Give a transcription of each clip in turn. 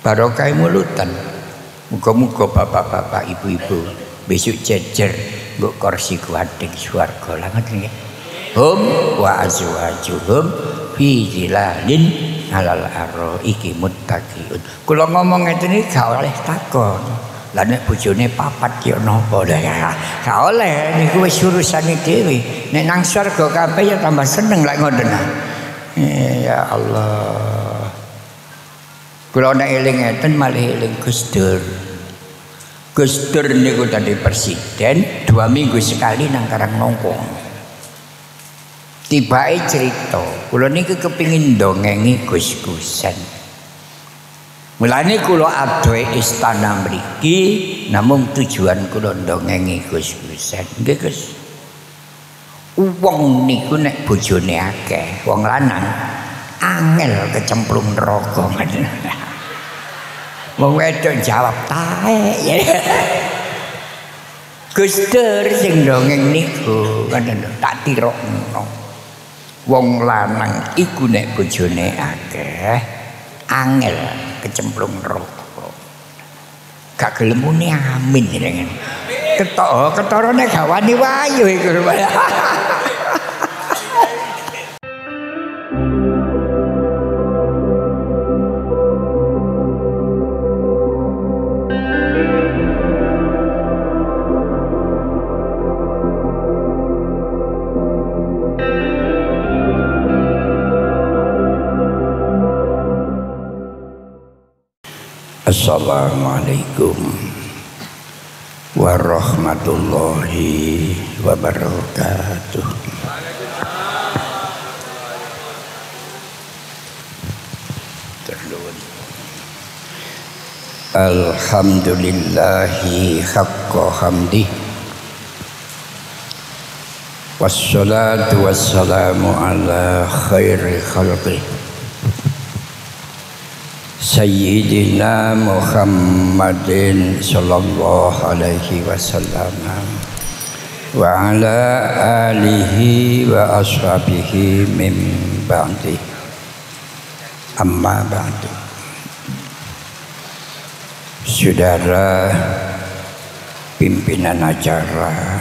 barokah mulutan. Muga-muga bapak-bapak ibu-ibu besok jejer nggo kursi kuating swarga lah ngoten nggih. Hum wa azwajuhum fi zilalin alal araiki muttaqiun. Kula ngomong ngeten iki gak oleh takon. Lah nek bojone papat ya napa ya? Gak oleh niku wis urusane dhewe. Nek nang swarga kabeh ya tambah seneng lek ngoten. Ya Allah. Kula nek eling ngeten malih eling Gus Dur. Gus Dur niku tadi presiden 2 minggu sekali nang Karangnongkong. Tibae cerita, kula niki kepingin ndongengi Gus-Gusan. Mulane kula adohe istana mriki namung tujuan kula ndongengi Gus-Gusan. Nggih Gus. Wong niku nek bojone akeh, wong lanang angel kecemplung neraka ngoten. Wong wedok jawab taek ya. Gus Dur sing ndongeng niku ngoten tak tirokno. Wong lanang iku nek bojone akeh angel kecemplung neraka. Gak gelem muni amin jenengan. Ketorone gak wani wayu iku. Assalamualaikum warahmatullahi wabarakatuh. Alhamdulillahi haqqa hamdih. Wassalatu wassalamu ala khairi khalqih Sayyidina Muhammadin sallallahu alaihi wasallam wa ala alihi wa ashabihi min ba'di. Amma ba'du. Saudara pimpinan acara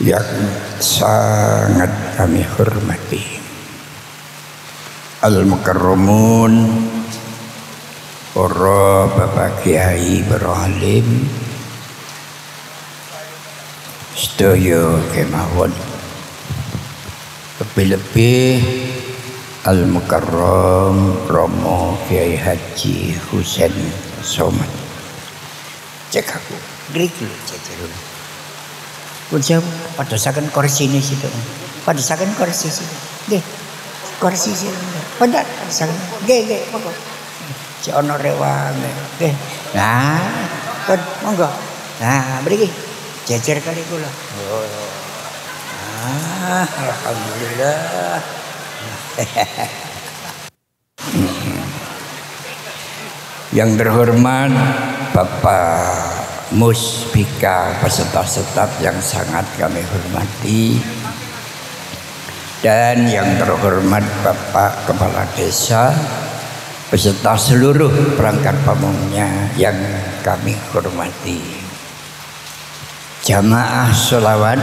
yang sangat kami hormati, Al-Mukarramun, para bapak kiai beralim, sedaya kemawon, lebih-lebih Al-Mukarram Romo Kiai Haji Husain Somad. Cek aku, griki cek dulu. Kunci padosaken kursi ini situ, padosaken kursi situ, deh, kursi situ, padat, padosaken, gede, pokok. Si ono rewang, oke. Nah, kan monggo. Nah, mriki jejer kali kula. Oh. Alhamdulillah. Yang terhormat Bapak Muspika, peserta staf yang sangat kami hormati, dan yang terhormat Bapak Kepala Desa beserta seluruh perangkat pamongnya yang kami hormati, jamaah sholawat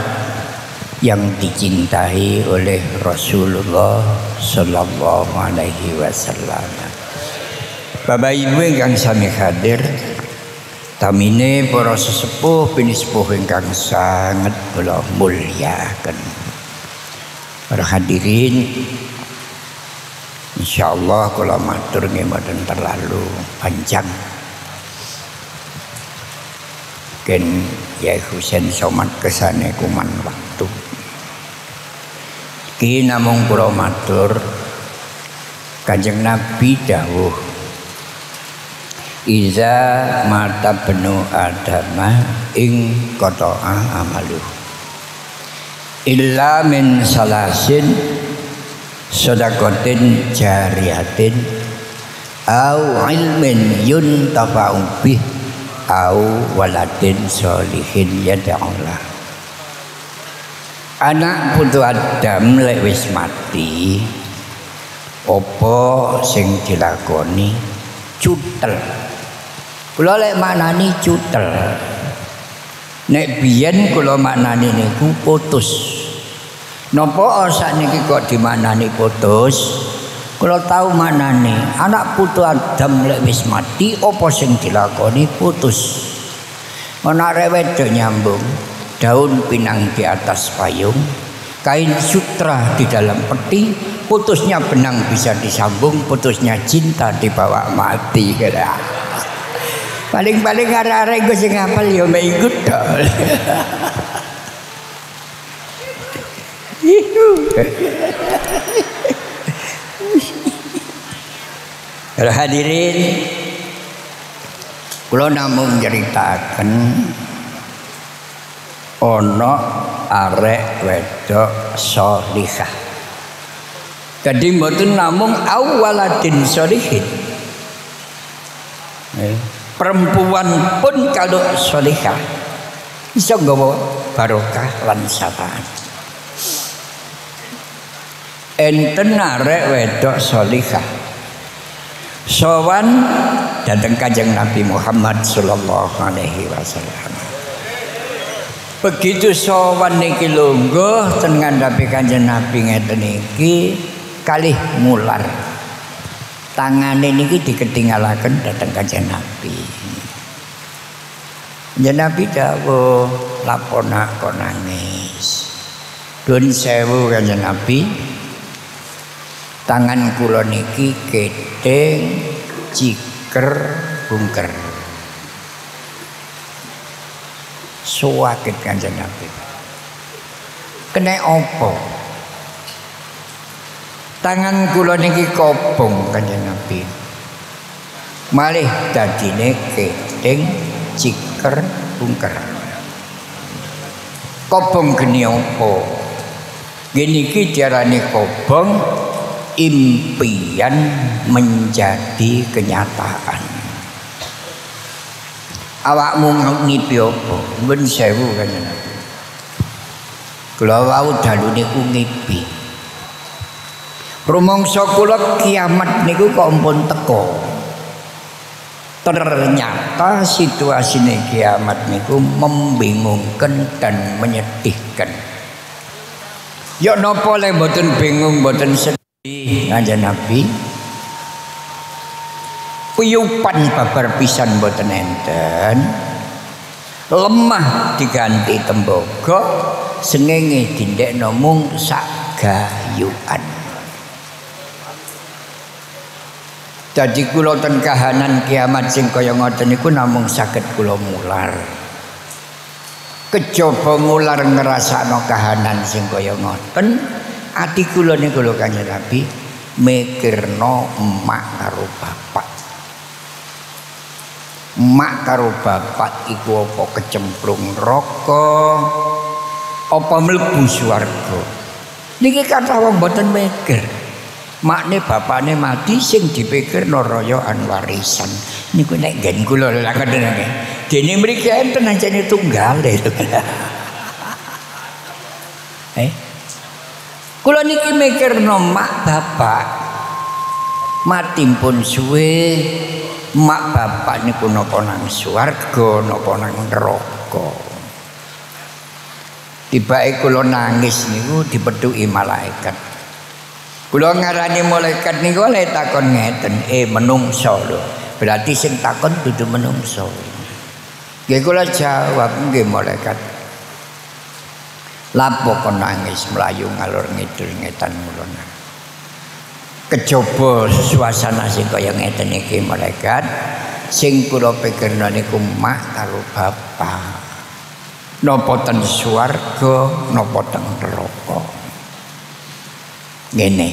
yang dicintai oleh Rasulullah Sallallahu Alaihi Wasallam. Bapak Ibu ingkang sami hadir, tamine para sesepuh pinisepuh ingkang sangat kula muliaken. Para hadirin, insyaallah kula matur nggih mboten terlalu panjang. Ken Kiai Husain Somad kesane kuman waktu. Ki namung kula matur, Kanjeng Nabi dawuh, iza mata benu adama ing qata'a amalu illa min salasin sedaqatin jariyatin au ilmin yuntafa'u bih au waladin sholihin yad'ulah. Anak putu Adam lek wis mati, apa sing dilakoni cutel. Kula lek maknani cutel. Nek biyen kula maknani niku putus. Napa sakniki kok dimaknani putus? Kula tahu maknane anak putu Adam lek wis mati apa sing dilakoni putus. Ana arek wedok nyambung daun pinang di atas payung, kain sutra di dalam peti, putusnya benang bisa disambung, putusnya cinta dibawa mati. Paling-paling arek-arek gue sing ngapal ya mengikut dol. Hadirin, kula namung nyeritaken ana arek wedok sholihah. Dadi mboten namung awaladin sholihin. Perempuan pun kalau sholihah bisa nggawa barokah lan syafa'at. Enten arek wedok sholihah sowan dateng Kanjeng Nabi Muhammad sallallahu alaihi wasallam. Begitu sowan niki lungguh ten ngandhapi Kanjeng Nabi ngeten iki kalih mular. Tangane niki diketinggalaken dateng Kanjeng Nabi. Kanjeng Nabi dawuh lapona kok nangis. Dun sewu Kanjeng Nabi. Tangan kula niki gedeng ciker bungker. Suwakit Kanjeng Nabi. Kena apa? Tangan kula niki kobong Kanjeng Nabi. Malih dadine gedeng ciker bungker. Kobong geni apa? Geni iki diarani kobong impian menjadi kenyataan. Awakmu ngipi apa? Mun sewu Kanjeng Nabi. Kula wau dalu niku ngipi. Rumangsa kula kiamat niku kok ampun teko. Ternyata situasine kiamat niku membingungkan dan menyedihkan. Ya napa le mboten bingung mboten sedih Kanjeng Nabi. Piyupan babar pisan mboten enten. Lemah diganti tembaga, sengenge dindekno mung sak gayukan. Jadi kula ten kahanan kiamat sing kaya ngoten niku namung saged kula mular. Kejaba mular ngrasakno kahanan sing kaya ngoten, ati kula niku lho Kanjeng Nabi mikirno emak karo bapak. Emak karo bapak iku apa kecemplung neraka, apa mlebu swarga. Niki kathah wong mboten mikir. Makne bapakne mati sing dipikirno royokan warisan. Niku nek nggen kula lha kadene. Dene mriki enten anjene tunggale. Kula niki mikirno mak bapak mati pun suwe, mak bapak niku napa nang swarga napa nang neraka. Tibake kula nangis niku dipethuki malaikat. Kula ngarani malaikat niku oleh takon ngeten, menungso lho. Berarti sing takon dudu menungso. Nggih kula jawab, nggih malaikat. Lapo kon nangis mlayu ngalor ngidul ngetan mulana. Kejaba suasana sing kaya ngeten iki malaikat, sing kula pikirna niku mak karo bapak. Napa ten swarga, napa ten neraka. Ngene.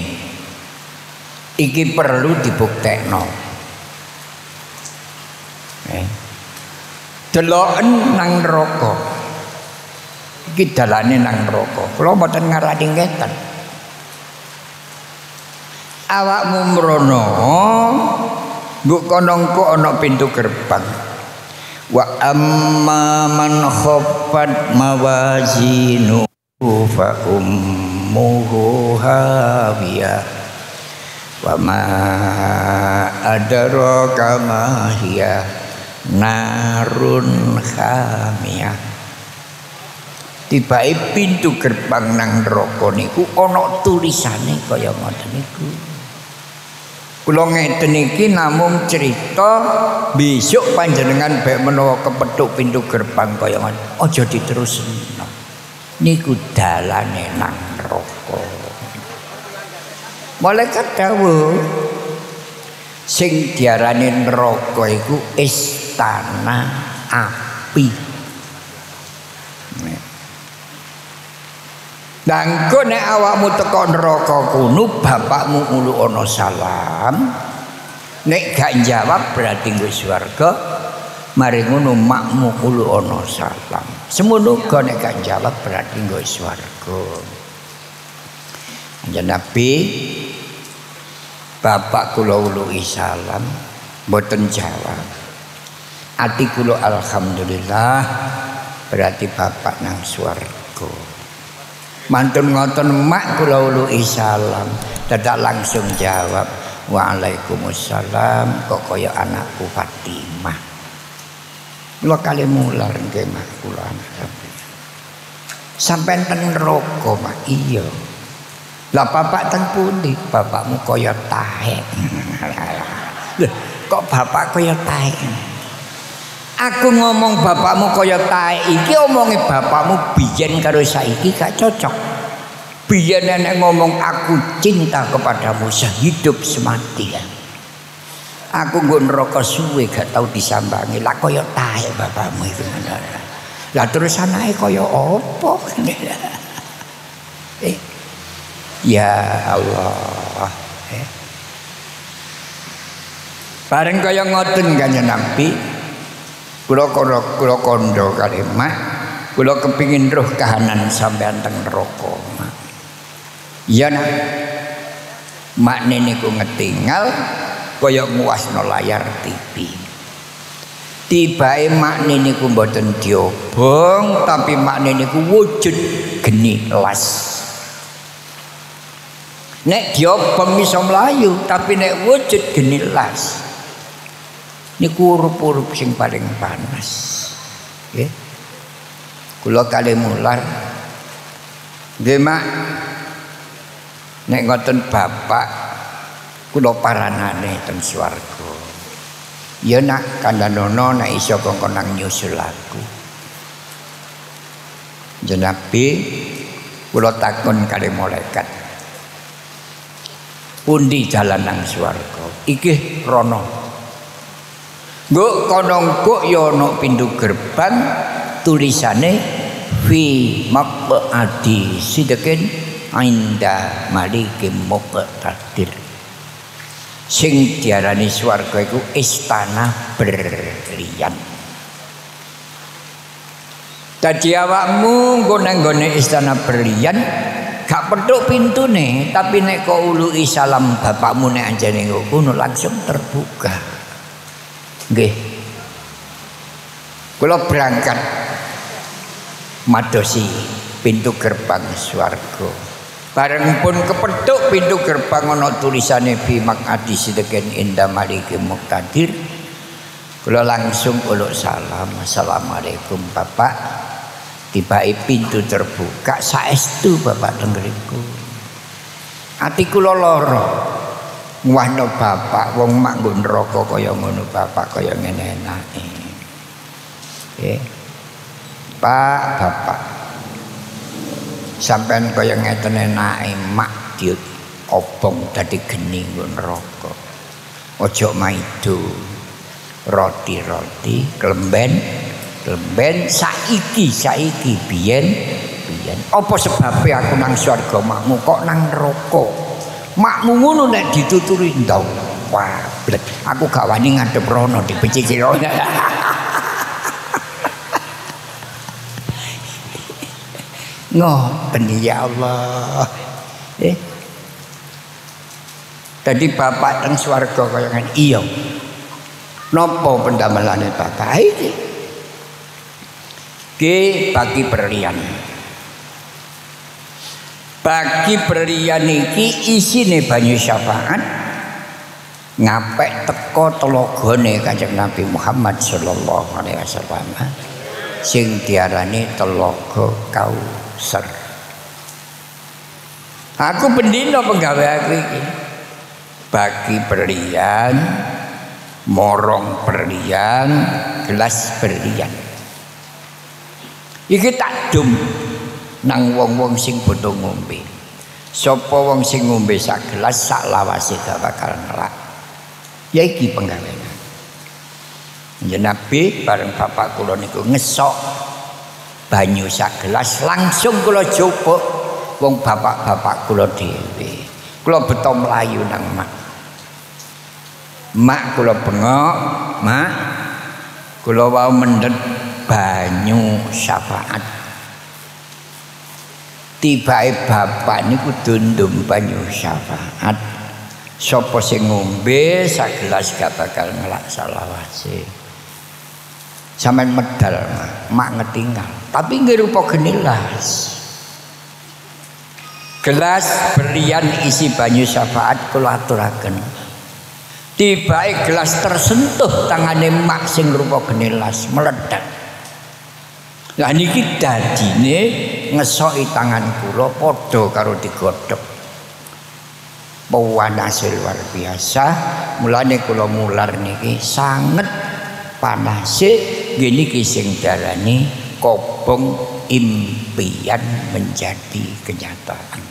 Iki perlu dibuktekno. Deloken nang neraka. Iki dalane nang neraka. Kula mboten ngarani ngeten. Awakmu mrono mbok kono ana pintu gerbang. Wa amma man khaffat mawazinu fa ummuhu hawiyah Wa ma adraka ma hiya narun hamiyah. Tibae pintu gerbang nang neraka niku ana tulisane kaya ngoten niku. Kula ngeten iki namung cerita, besok panjenengan bae menawa kepethuk pintu gerbang kaya ngoten aja diterusno. Niku dalane nang neraka. Malaikat dawuh sing diarani neraka iku istana api. Dangko nek awakmu teko neraka kuno bapakmu ulu ana salam. Nek gak jawab berarti nggo swarga. Mari ngono makmu ulu ana salam. Semono uga nek gak jawab berarti nggo swarga. Kanjeng Nabi bapak kula uluhi salam mboten jawab. Ati kula alhamdulillah berarti bapak nang swarga. Mantun ngoten mak kula uluhi salam dadak langsung jawab waalaikumsalam kok kaya anakku Fatimah. Kula kali mular nggih mak kula sampean teng neraka mak iya. Lah bapak teng pundi? Bapakmu kaya tahe. Kok bapak kaya tahe? Aku ngomong bapakmu kaya tae iki omonge bapakmu biyen karo saiki gak cocok. Biyen nenek ngomong aku cinta kepadamu sehidup semati. Aku nggo neraka suwe gak tau disambangi. Lah kaya tae bapakmu iku. Lah terus anake kaya apa? Ya Allah. Bareng kaya ngoten Kanjeng Nabi. Kula kondo kali mak, kula kepingin roh kahanan sampean teng neraka mak. Iya nak, mak niku ngetinggal kaya nguwasno layar TV. Tibae mak niku mboten diobong, tapi mak niku wujud geni las. Nek diobong iso mlayu, tapi nek wujud geni las. Niku urup-urup sing paling panas. Nggih. Kula kali mular. Nggih mak. Nek ngoten bapak kula paranane teng swarga. Ya nak kandhanono nek iso kongkon nang nyusul aku. Jenabi kula takon kali malaikat. Pundi dalan nang swarga? Iki rono. Nggo kono kok ya ana pintu gerbang tulisane fi maq'adi sidqin inda malikim muqtadir. Sing diarani swarga iku istana berlian. Dadi awakmu nggo nang gone istana berlian gak petuk pintune, tapi nek kok uluhi salam bapakmu nek anjene ngono langsung terbuka. Nggih. Kula berangkat madosi pintu gerbang swarga. Bareng pun kepethuk pintu gerbang ana tulisane fi maq'adi sidqin inda malikim muqtadir. Kula langsung uluk salam. Assalamualaikum Bapak. Tibae pintu terbuka saestu Bapak teng ngriku. Ati kula lara. Wahno bapak wong mak nggo neraka kaya ngono bapak kaya ngene enake. Pak bapak sampean kaya ngeten enake mak diobong dadi geni nggo neraka. Ojo maido roti-roti klemben saiki biyen apa sebabe aku nang swarga makmu kok nang neraka? Makmu ngono nek dituturi ndau. Wah, blek. Aku gak wani ngadep rono dipecicil. Ngoten ya Allah. Tadi bapak teng swarga kaya ngene. Iya. Napa pendamelane bapak iki? Ki bagi berlian. Bagi berlian iki isine banyu syafaat ngapek teko telagane Kanjeng Nabi Muhammad sallallahu alaihi wasallam sing diarani Telaga Kausar. Aku bendina penggawe aku iki bagi berlian, morong berlian, gelas berlian. Iki tak dum nang wong-wong sing butuh ngombe. Sapa wong sing ngombe sak gelas sak lawase gak bakal ngelak. Ya iki penggawean. Kanjeng Nabi bareng bapak kula niku ngesok banyu sak gelas langsung kula jupuk wong bapak-bapak kula dhewe. Kula beto mlayu nang mak. Mak kula bengok, mak kula wau mendhet banyu syafaat. Tibae bapak niku dundum banyu syafaat. Sapa sing ngombe sak gelas gak bakal ngelak salawase. Sampeyan medal mak ngetinggal, tapi nggih rupa gelas. Gelas berlian isi banyu syafaat kula aturaken. Tibae gelas tersentuh tangane mak sing rupa gelas meledak. Lah niki dadine ngesoki tangan kula padha karo digodhog. Pawanase luar biasa, mulane kula mular niki sanget panase niki sing darani kobong impian menjadi kenyataan.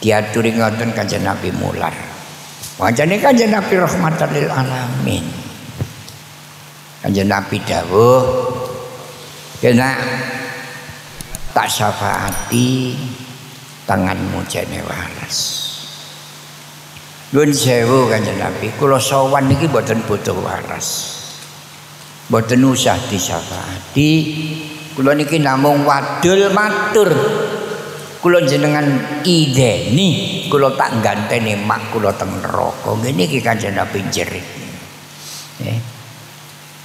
Diaturi ngoten Kanjeng Nabi mular. Wajane Kanjeng Nabi rahmatan lil alamin. Kanjeng Nabi dawuh, kena tak syafaati tanganmu jane waras. Nuwun sewu Kanjeng Nabi, kula sowan niki mboten butuh waras. Mboten usah disyafaati. Kula niki namung wadul matur. Kula jenengan ideni, kula tak ganteni mak kula teng neraka. Ngene iki Kanjeng Nabi jerit.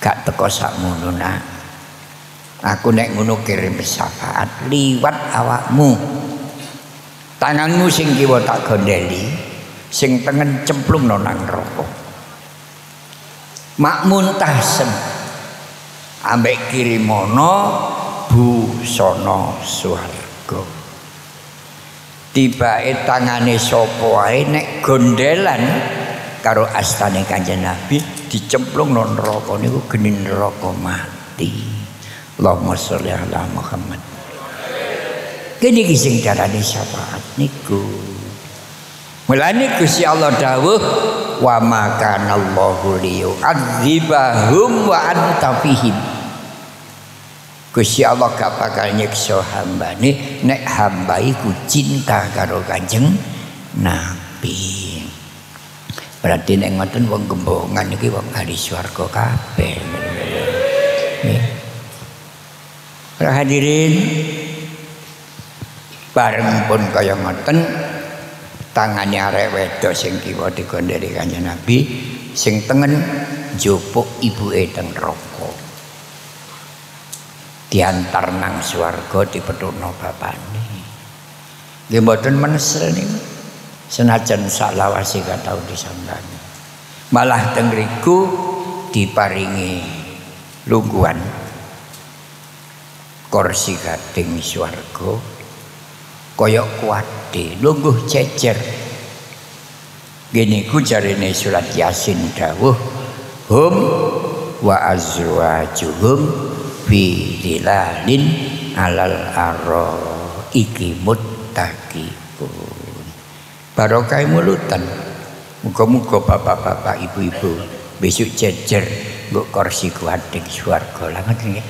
Gak teko sakmono nak. Aku nek ngono kirim syafaat liwat awakmu. Tanganmu sing kiwa tak gondeli, sing tengen cemplungno nang neraka. Mak muntasem ambek kirimono busana swarga. Tibae tangane sapa wae nek gondelan karo astane Kanjeng Nabi dicemplungno neraka niku geni neraka mati. Allahumma sholli ala Muhammad. Kene iki sing darane syafaat niku. Mulane Gusti Allah dawuh wa ma kana Allahu liyu'adzibahum wa anta fihim. Gusti Allah gak bakal nyiksa hambane nek hamba iku cinta karo Kanjeng Nabi. Berarti nek ngoten wong gembongan iki wong ahli swarga kabeh. Para hadirin, bareng pun kaya ngoten tangane arek wedok sing kiwa digondheli Kanjeng Nabi, sing tengen njupuk ibuke teng neraka. Diantar nang swarga dipethukno bapane. Nggih mboten menesel niku. Senajan salawase gak tau disambani. Malah teng mriku diparingi lungguhan kursi gading swarga kaya kuwade lungguh cecer. Gini ku jarine surat Yasin dawuh hum wa azwajuhum fi dhilalin alal araiki muttaqun. Barokah mulutan. Muga-muga bapak-bapak ibu-ibu besok cecer nggo kursi gading swarga. Lah ngoten nggih.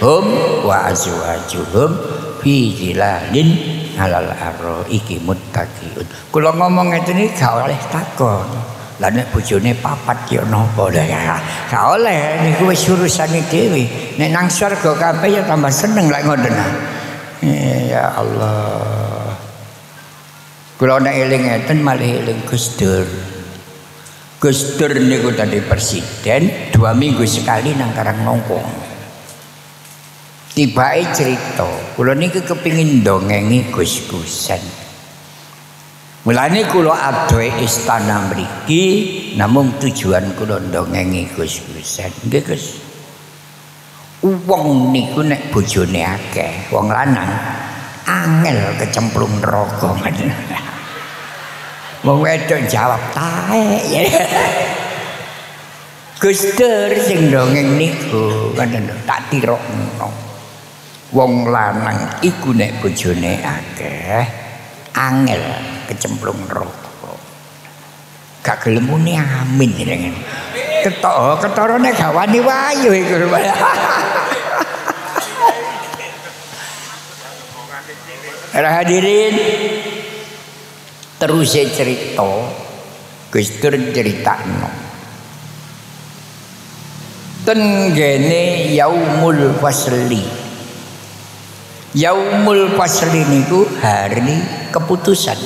Hum wa azwajuhum fi dhilalin alal araiki muttaqun. Kula ngomong ngeten iki gak oleh takon. Lah nek bojone papat ya napa ya. Gak oleh niku wis urusane dhewe. Nek nang swarga kabeh ya tambah seneng lek ngoten. Ya Allah. Kula nek eling ngeten malih eling Gus Dur. Gus Dur niku tadi presiden 2 minggu sekali nang Karangnongkong. Tibae cerita, kula niki kepingin dongengi Gus-Gusan. Mulane kula adohe istana mriki namung tujuan kula ndongengi Gus-Gusan. Nggih Gus. Wong niku nek bojone akeh, wong lanang angel kecemplung neraka. Wong wedok jawab taek. Gus Dur sing dongeng niku ngoten tak tirokno. Wong lanang iku nek bojone akeh angel kecemplung neraka. Gak gelem muni amin jenengan. Ketorone gak wani wayu iku. Para hadirin, terus cerita Gus Dur critakno tenggene yaumul fasli. Yaumul fasli niku hari keputusan.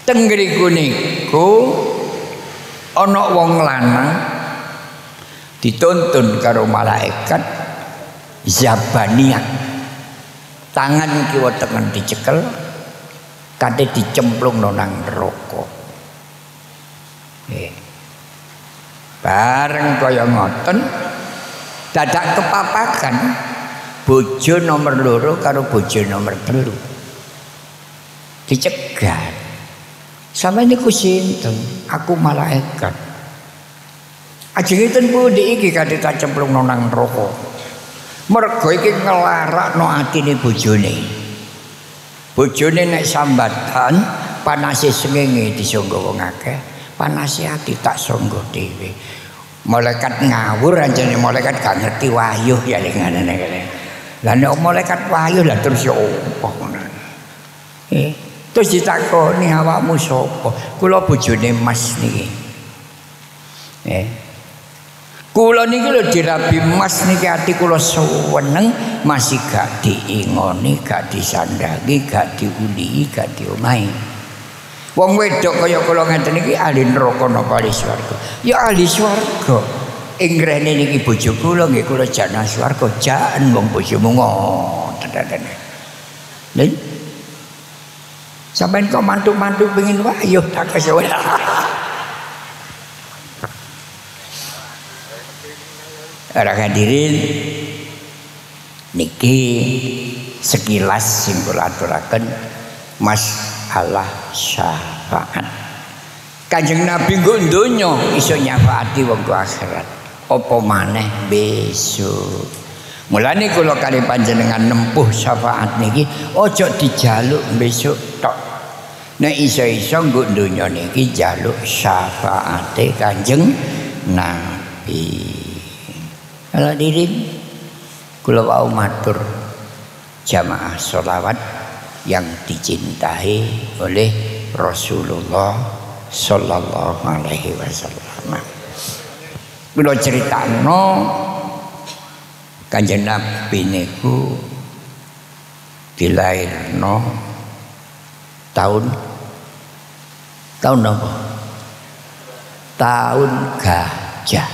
Tenggeriku niku ana wong lanang dituntun karo malaikat Zabaniyah. Tangan kiwa tengen dicekel, kate dicemplung nang neraka. Bareng kaya ngoten dadak kepapakan bojo nomor 2 karo bojo nomor 3 dicegat. Sampe niku sinten? Aku malaikat. Ajengipun pundi iki kate tak cemplung nang neraka. Mergo iki nglarakno atine bojone. Bojone nek sambatan panase srengenge disangga wong akeh, panase ati tak sangga dhewe. Malaikat ngawur anjene malaikat gak ngerti wayuh ya ngene kene. Lah nek malaikat wayuh lah terus yo opo ngono. Terus ditakoni awakmu sapa? Kula bojone Mas niki. Kula niki lho dirabi Mas niki ati kula seneng masih gak diingoni, gak disandangi, gak diuli, gak diomahi. Wong wedok kaya kula ngeten iki ahli neraka napa ahli swarga? Ya ahli swarga. Ing rene niki bojo kula nggih kula jana swarga, jan wong bojomu ngoten. Lha sampeyan kok mantu-mantu pengin wayuh tak kesuwen. Para hadirin niki sekilas sing kula aturaken masalah syafaat. Kanjeng Nabi nggo donya iso nyafaati wong akhirat. Apa maneh besok. Mulane kula kali panjenengan nempuh syafaat niki aja dijaluk besok tok. Nek iso-iso nggo donya niki jaluk syafaate Kanjeng Nabi. Kalau diri kula wau matur jamaah sholawat yang dicintai oleh Rasulullah sallallahu alaihi wasallam. Kula critakno Kanjeng Nabi niku dilairno tahun apa? Tahun gajah.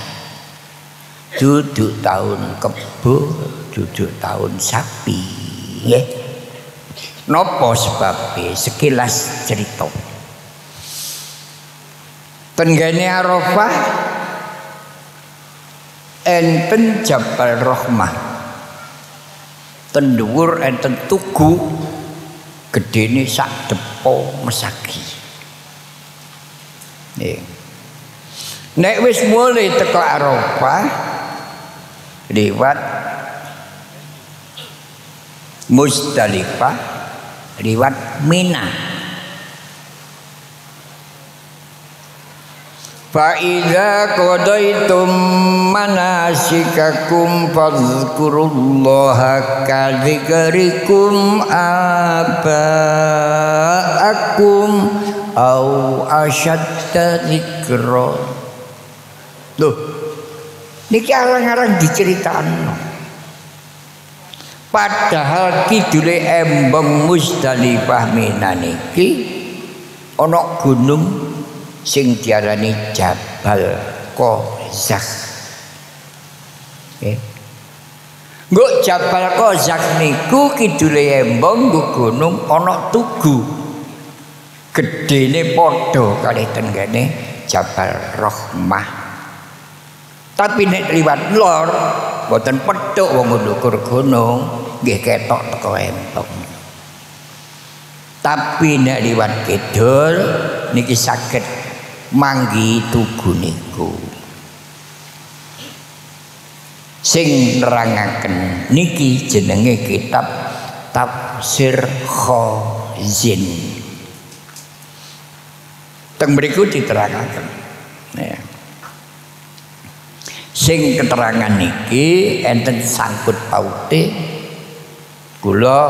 Duduk tahun kebo, duduk tahun sapi. Nopo sebabnya? Sekilas cerita. Tenggene Arafah enten Jabal Rahmah. Tendhuwur enten tugu gedene sak depo mesagi. Nek wis mulai teko Arafah liwat Musdalifah, liwat Mina. Fa idza qadaitum manasikakum fadhkurullaha ka dzikrikum aba'akum au asyadda dzikra. Loh, niki arang-arang diceritakno. Padahal kidule embong Musdalifah Mina niki ana gunung sing diarani Jabal Qazakh. Nggo Jabal Kozak niku kidule embong nggo gunung ana tugu. Gedene padha kalih tenggene Jabal Rahmah. Tapi nek liwat lor mboten petuk wong ndukur gunung nggih ketok teko embong. Tapi nek liwat kidul niki saged manggi tugu niku. Sing nerangaken niki jenenge kitab Tafsir Khazin. Teng mriku diterangaken. Ya. Sing keterangan niki enten sangkut paute kula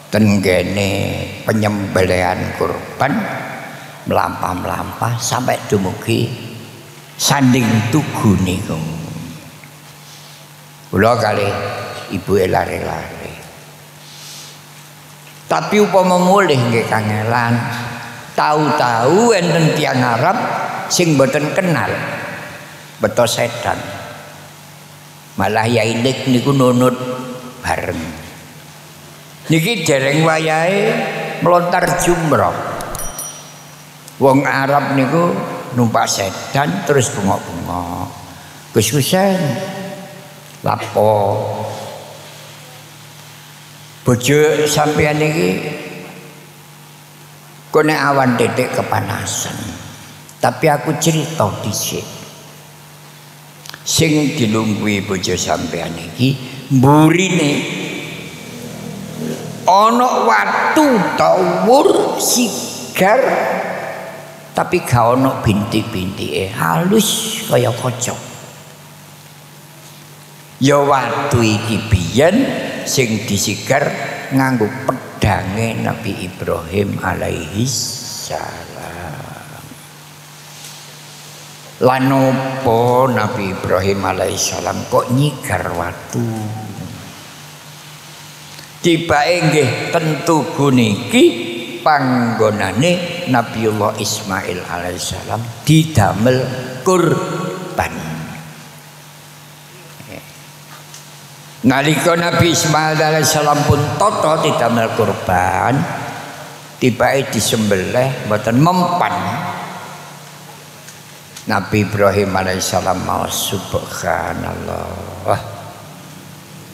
tenggene penyembelihan kurban melampah-melampah sampai dumugi sanding tugu niku. Kula kali ibu lare-lare. Tapi upama mulih nggih kangelan, tahu-tahu enten tiyang Arab sing mboten kenal beto sedan. Malah yailik niku nunut bareng. Niki dereng wayahe melontar jumroh. Wong Arab niku numpak sedan terus bengok-bengok. Gus Husain lapo bojo sampeyan iki kene awan titik kepanasan. Tapi aku cerita dhisik. Sing dilungguhi bojo sampeyan iki mburine ana watu tawur sigar tapi gak ana bintik-bintike halus kaya kaca. Ya watu iki biyen sing disigar nganggo pedange Nabi Ibrahim alaihi salam. Lan opo Nabi Ibrahim alaihi salam kok nyigar watu? Tibake nggih tentu guniki panggonane Nabiullah Ismail alaihi salam didamel kurban. Nalika Nabi Ismail alaihissalam pun toto didamel kurban, tibake disembelih mboten mempan. Nabi Ibrahim alaihissalam mau subhanallah.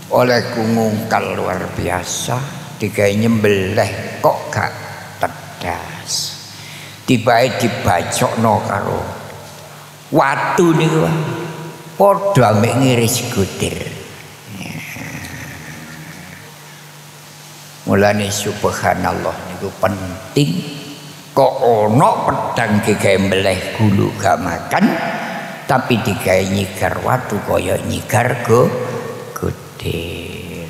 Oleh ngungkal luar biasa, digawe nyembelih kok gak tedas. Tibake dibacokno karo watu niku. Padha mek ngiris gudir. Mulane subhanallah niku penting kok ana pedang digawe mbeleh gulu gak makan tapi digawe nyigar watu kaya nyigar gudir.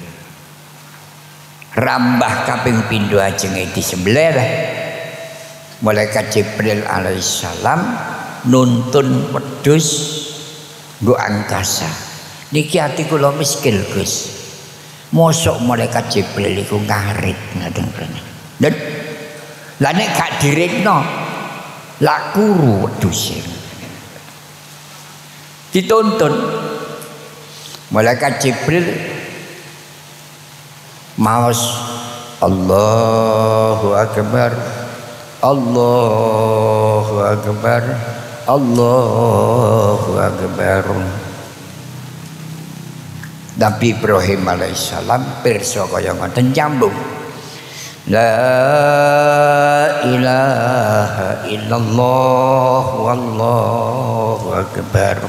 Rambah kaping pindho ajenge disembelih malaikat Jibril alaihissalam nuntun wedhus nggo angkasa. Niki ati kula miskin Gus. Mosok malaikat Jibril iku ngarit ngaten kene. Dan lah nek gak dirikno lak kuru wedhus. Dituntun malaikat Jibril maos Allahu akbar Allahu akbar Allahu akbar. Nabi Ibrahim alaihissalam pirsa kaya ngoten nyambung. La ilaha illallah wallahu akbar.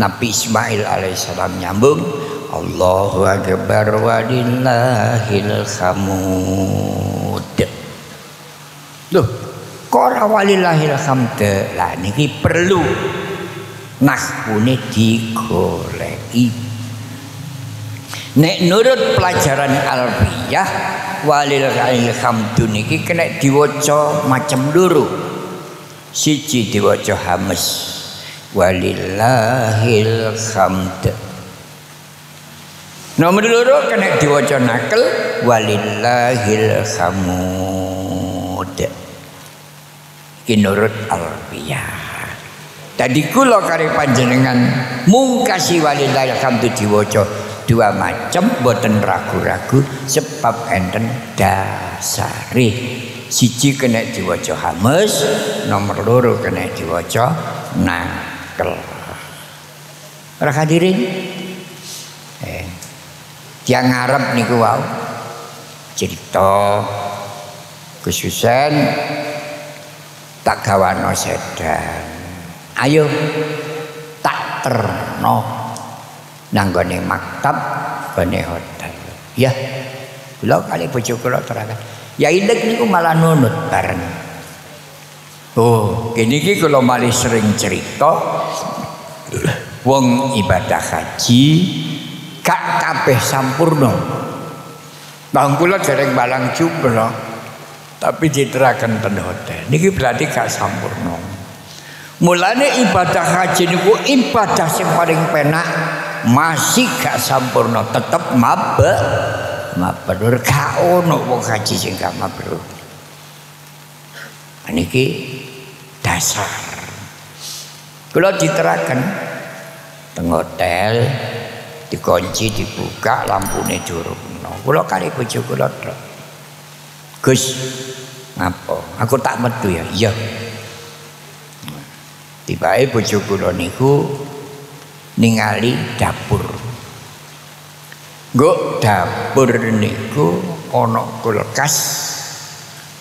Nabi Ismail alaihissalam nyambung Allahu akbar walillahil hamd. Loh, kok ora walillahil hamd? Lah niki perlu nahwune digoleki. Nek nurut pelajaran alfiyah walillahil hamdu niki kena diwaca macam loro. Siji diwaca hames walillahil hamd. Nomor loro kena diwaca nakel walillahil hamd. Iki nurut alfiyah. Dadi kula kare panjenengan mungkasi walillahi alhamdu diwaca dua macam boten ragu-ragu sebab enten dasare. Siji kena diwaca hames, nomor loro kena diwaca nangkel. Para hadirin, tiang Arab niku wau cerita kesusen tak gawano sedan. Ayo tak terno nanggone maktab gone hotel. Ya, kula kali bojo kula terakan. Ya indek niku malah nunut bareng. Oh, kene iki kula malih sering cerita wong ibadah haji gak kabeh sampurna. Bang kula dereng balang jumlah tapi diteraken ten hotel. Niki berarti gak sampurna. Mulane ibadah haji niku ibadah sing paling penak masih gak sampurna tetep mabrur gak ono wong haji sing gak mabrur. Niki dasar. Kula diteraken teng hotel dikunci dibuka lampune durungno. Kula kali bojo kula tok. Gus, ngapa? Aku tak metu ya. Iya. Tibae bojo kula niku ningali dapur. Nggo dapur niku ana kulkas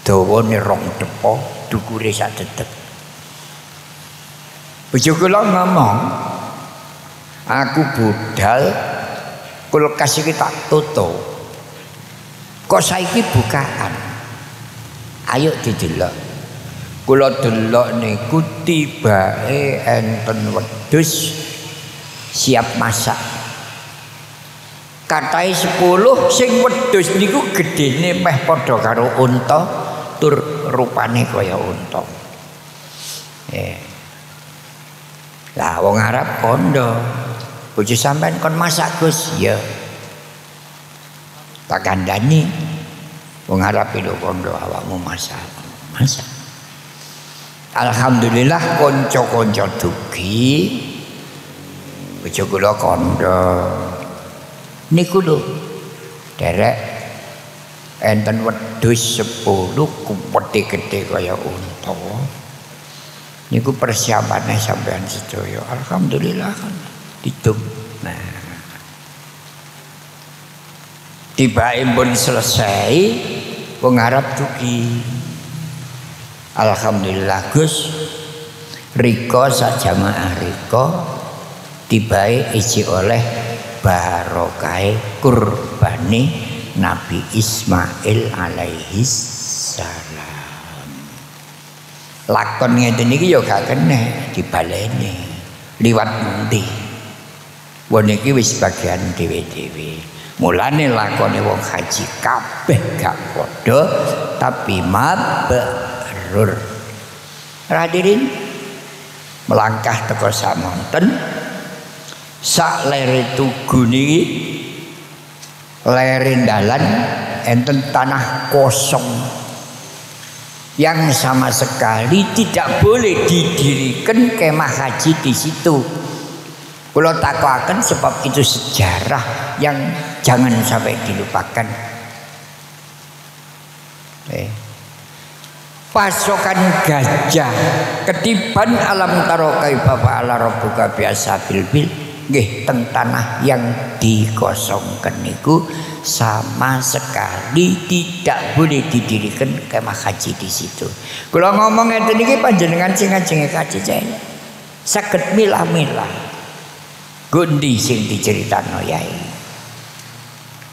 dawane 2 depa, dukure sak dedek. Bojo kula ngomong, aku budal kulkas iki tak tutup. Kok saiki bukaan? Ayo didelok. Kula delok niku tibake enten wedhus siap masak. Katahe 10 sing wedhus niku gedene meh padha karo unta, tur rupane kaya unta. Lah wong Arab kondo. Bojo sampean kon masak Gus? Ya. Tak kandhani. Wong Arab itu kondo awakmu masak. Masak. Alhamdulillah kanca-kanca dugi bojo kula kondo. Niku lho derek enten wedhus 10 kupethe gedhe kaya unta. Niku persiapane sampean sedaya. Alhamdulillah kan ditum. Nah. Tibake pun selesai wong Arab dugi. Alhamdulillah Gus, riko sajamaah riko tibae isi oleh barokai kurbani Nabi Ismail alaihi salam. Lakon ngeten iki ya gak kena dibaleni liwat endi. Wong iki wis bagian dhewe-dhewe. Mulane lakone wong haji kabeh gak padha tapi mabrur. Hadirin melangkah teko samonten sak lere tugu niki lere dalan enten tanah kosong yang sama sekali tidak boleh didirikan kemah haji di situ. Kalau takwakan sebab itu sejarah yang jangan sampai dilupakan. Pasokan gajah ketiban alam tarokai bapak ala rabbuka biasa bil nggih teng tanah yang dikosongkan niku sama sekali tidak boleh didirikan kemah haji di situ. Kalau ngomong ngeten iki panjenengan sing ngajenge kaji cek saged milah-milah. Gundi sing diceritakno yai.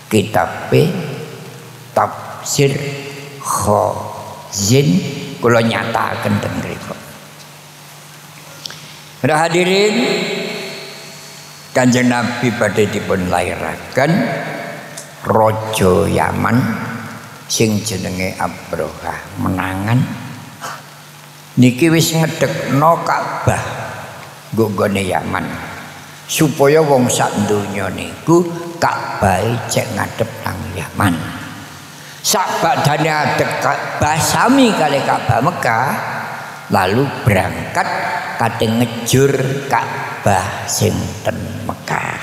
Kitab tafsir Khazin kula nyatakaken teng mriku. Hadirin, Kanjeng Nabi badhe dipun lairaken raja Yaman sing jenenge Abraha menangan niki wis ngedekno Ka'bah nggo nggone Yaman supaya wong sak donya niku Ka'bah cek ngadep nang Yaman. Sak badane adek Ka'bah sami kali Ka'bah Mekah lalu berangkat kate ngejur Ka'bah sing ten Mekah.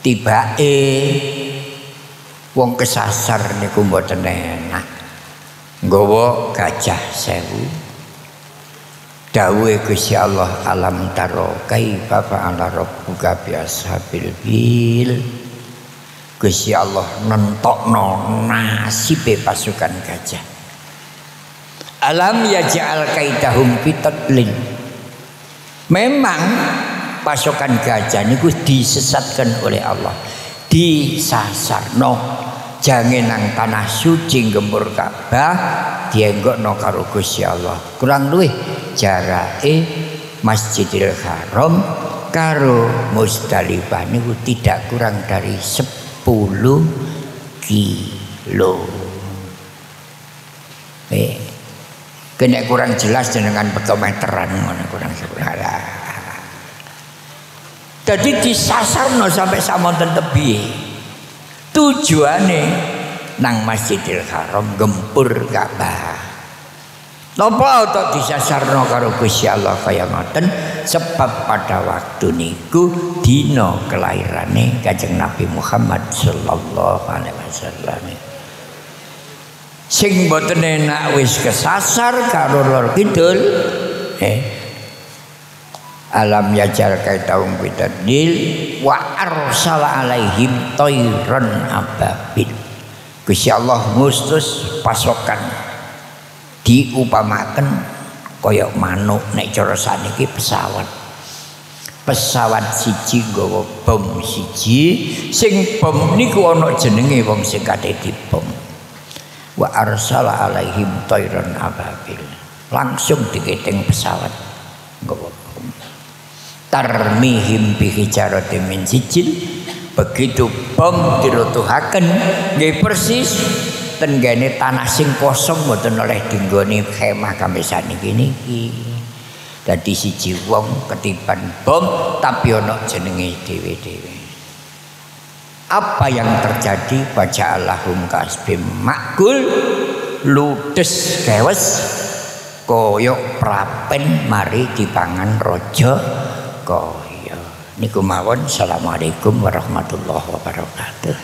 Tibake wong kesasar niku mboten enak. Nggawa gajah 1000. Dawuhe Gusti Allah, alam taro kaifa fa'ala rabbuka bi ashabil fil. Gusti Allah nentokno nasibe pasukan gajah. Alam yaj'al kaidahum fi tadlil. Memang pasukan gajah niku disesatkan oleh Allah, disasarno jange nang tanah suci gembur Ka'bah dienggokno karo Gusti Allah. Kurang luwih jarake Masjidil Haram karo Musdalifah niku tidak kurang dari 10 kilo. Kena kurang jelas dengan petometeran ngono kurang seberapa. Jadi disasarno sampai samonten tebih. Tujuane nang Masjidil Haram gempur Ka'bah. Napa tok disasarno karo Gusti Allah kaya ngoten? Sebab pada waktu niku dina kelahirane Kanjeng Nabi Muhammad sallallahu alaihi wasallam. Sing mboten enak wis kesasar karo lor kidul. Alam yajal kaitahum bitadil wa arsala alaihim tayran ababil. Gusti Allah ngutus pasukan diupamaken kaya manuk, nek cara saniki pesawat. Pesawat siji nggawa bom siji, sing bom niku ana jenenge wong sing kate dibom. Wa arsala alaihim tayran ababil. Langsung diketing pesawat nggawa bom. Tarmihim bihijaratin min sijil. Begitu bom dirutuhaken nggih persis tenggene tanah sing kosong mboten oleh dinggone khemah kami saniki niki. Dadi siji wong ketiban bom tapi ana jenenge dhewe-dhewe. Apa yang terjadi baca Allahum kasbim makul ludes kewes koyok prapen mari dipangan rojo kaya niku mawon. Assalamualaikum warahmatullahi wabarakatuh.